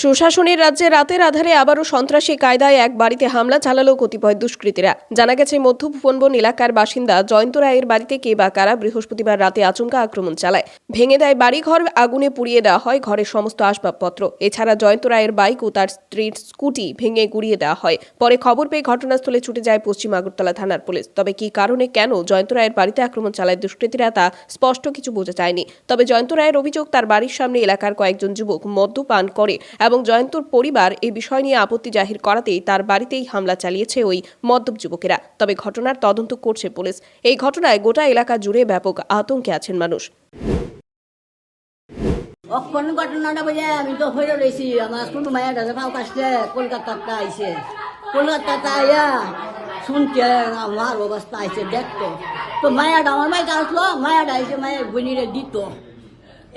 সুশাসনের রাজ্যে রাতের আধারে আবারও সন্ত্রাসী কায়দায় এক বাড়িতে হামলা চালালো কতিপয় দুষ্কৃতীরা। জানা গেছে, মধ্য ভুবনবন এলাকার বাসিন্দা জয়ন্ত রায়ের বাড়িতে কে বা কারা বৃহস্পতিবার রাতে আচমকা আক্রমণ চালায়। ভেঙে দেয় বাড়িঘর, আগুনে পুড়িয়ে দেওয়া হয় ঘরের সমস্ত আসবাবপত্র। এছাড়া জয়ন্ত রায়ের বাইক ও তার স্ত্রীর স্কুটি ভেঙে গুড়িয়ে দেওয়া হয়। পরে খবর পেয়ে ঘটনাস্থলে ছুটে যায় পশ্চিম আগরতলা থানার পুলিশ। তবে কী কারণে কেন জয়ন্ত রায়ের বাড়িতে আক্রমণ চালায় দুষ্কৃতীরা তা স্পষ্ট কিছু বোঝা যায়নি। তবে জয়ন্ত রায়ের অভিযোগ, তার বাড়ির সামনে এলাকার কয়েকজন যুবক মদ্যপান করে এবং জয়ন্তর পরিবার এই বিষয় নিয়ে আপত্তি জাহির করাতেই তার বাড়িতেই হামলা চালিয়েছে ওই মদ্যপ যুবকেরা। তবে ঘটনার তদন্ত করছে পুলিশ। এই ঘটনায় গোটা এলাকা জুড়ে ব্যাপক আতঙ্কে আছেন মানুষ। অক্ষণ ঘটনাটা বলে আমি তো হয়ে রয়েছি। আমার ছোট মায়ের দাদা পাও কাছে কলকাতাতে আইছে, কলকাতাতে আইয়া শুনছে আমার অবস্থা আইছে দেখতো। তো মায়াটা আমার মাইটা আসলো, মায়াটা আইসে মায়ের বোনিরে দিত।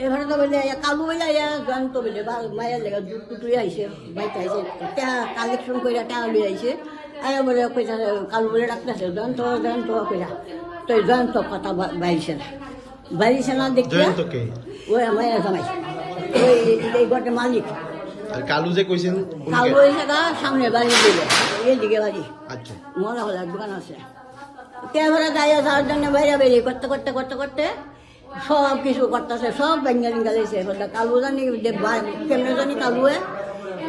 এবারে তো বলে কালু বলে জয়ন্ত বলে মায়ের লেগে দুধ টুটুই আইসে, বাইতে আইসে টাকা কালেকশন করে টাকা লুই আইসে। আয়া বলে কইতা কালু বলে ডাকতেছে জয়ন্ত জয়ন্ত কইরা। তো জয়ন্ত কথা বাইছে না, বাইছে না দেখতে ওই মায়ের জামাই, ওই এই ঘরের মালিক। কালু যে কইছেন, কালু হয়েছে সামনে বাড়ি দিলে এইদিকে বাড়ি। আচ্ছা, মরা হলার দোকান আছে। ক্যামেরা যাইয়া যাওয়ার জন্য বাইরে বেরিয়ে করতে করতে করতে করতে সব কিছু করতেছে, সব বেঙ্গালি গালিছে। কালু জানি কেমনে জানি কালুয়ে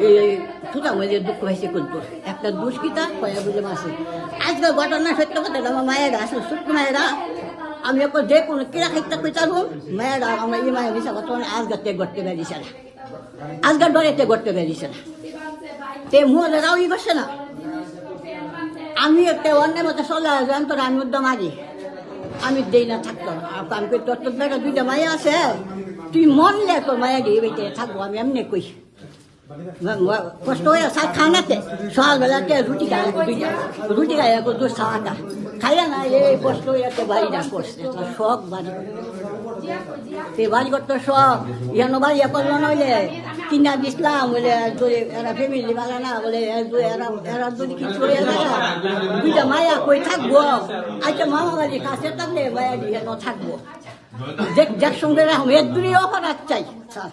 এই থুতা মধ্যে দুঃখ হয়েছে করতো একটা দুষ্কৃতা কয়া বুঝে মাসে। আজকে ঘটনা সত্য কথা, আমার মায়েরা আসলে ছোট্ট মায়েরা আমি একবার যে কোনো কিরা খাইতে কইতারু মায়েরা আমার এই মায়ের দিশা বর্তমানে আজগাতে গড়তে বেরিয়েছে না, আজগার ডরেতে গড়তে বেরিয়েছে না। তে মুহরাও ই করছে না। আমি একটা অন্যের মতো চলে জয়ন্ত আমি উদ্যম মারি, আমি দেই না থাকতো। আমি কই তোর তোর বেটা দুইটা মায়া আছে, তুই মনলে তোর মায়া দিয়ে বেঁচে থাকবো। আমি এমনি কই কষ্ট হয়ে সার খানাতে সকালবেলাতে রুটি খাই, রুটি খাই দুধ খাওয়াটা খাইয়া না এই কষ্ট হয়ে বাড়ি না করছে সব বাড়ি সে বাড়ি করতো সব ইয়ানো বাড়ি করলো নইলে কিনা দিসলাম বলে এরা ফ্যামিলি বালা না বলে এরা যদি কিছু করে দুইটা মায়া কই থাকবো। আচ্ছা মামা বাড়ি কাছে থাকলে মায়া দিয়ে থাকবো যার সঙ্গে রাখবো এর দূরে অপরাধ চাই স্যার।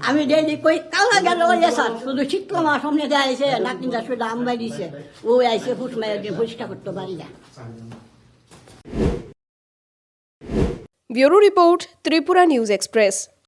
আমি ডেলি কই কালা গেল স্যার, শুধু শীতল মা সামনে দিয়ে আইসে না তিনটা শুধু আম বাইছে ও আইসে ফুস মায়ের দিয়ে পরিষ্কার করতে পারি না। Bureau report, Tripura news express.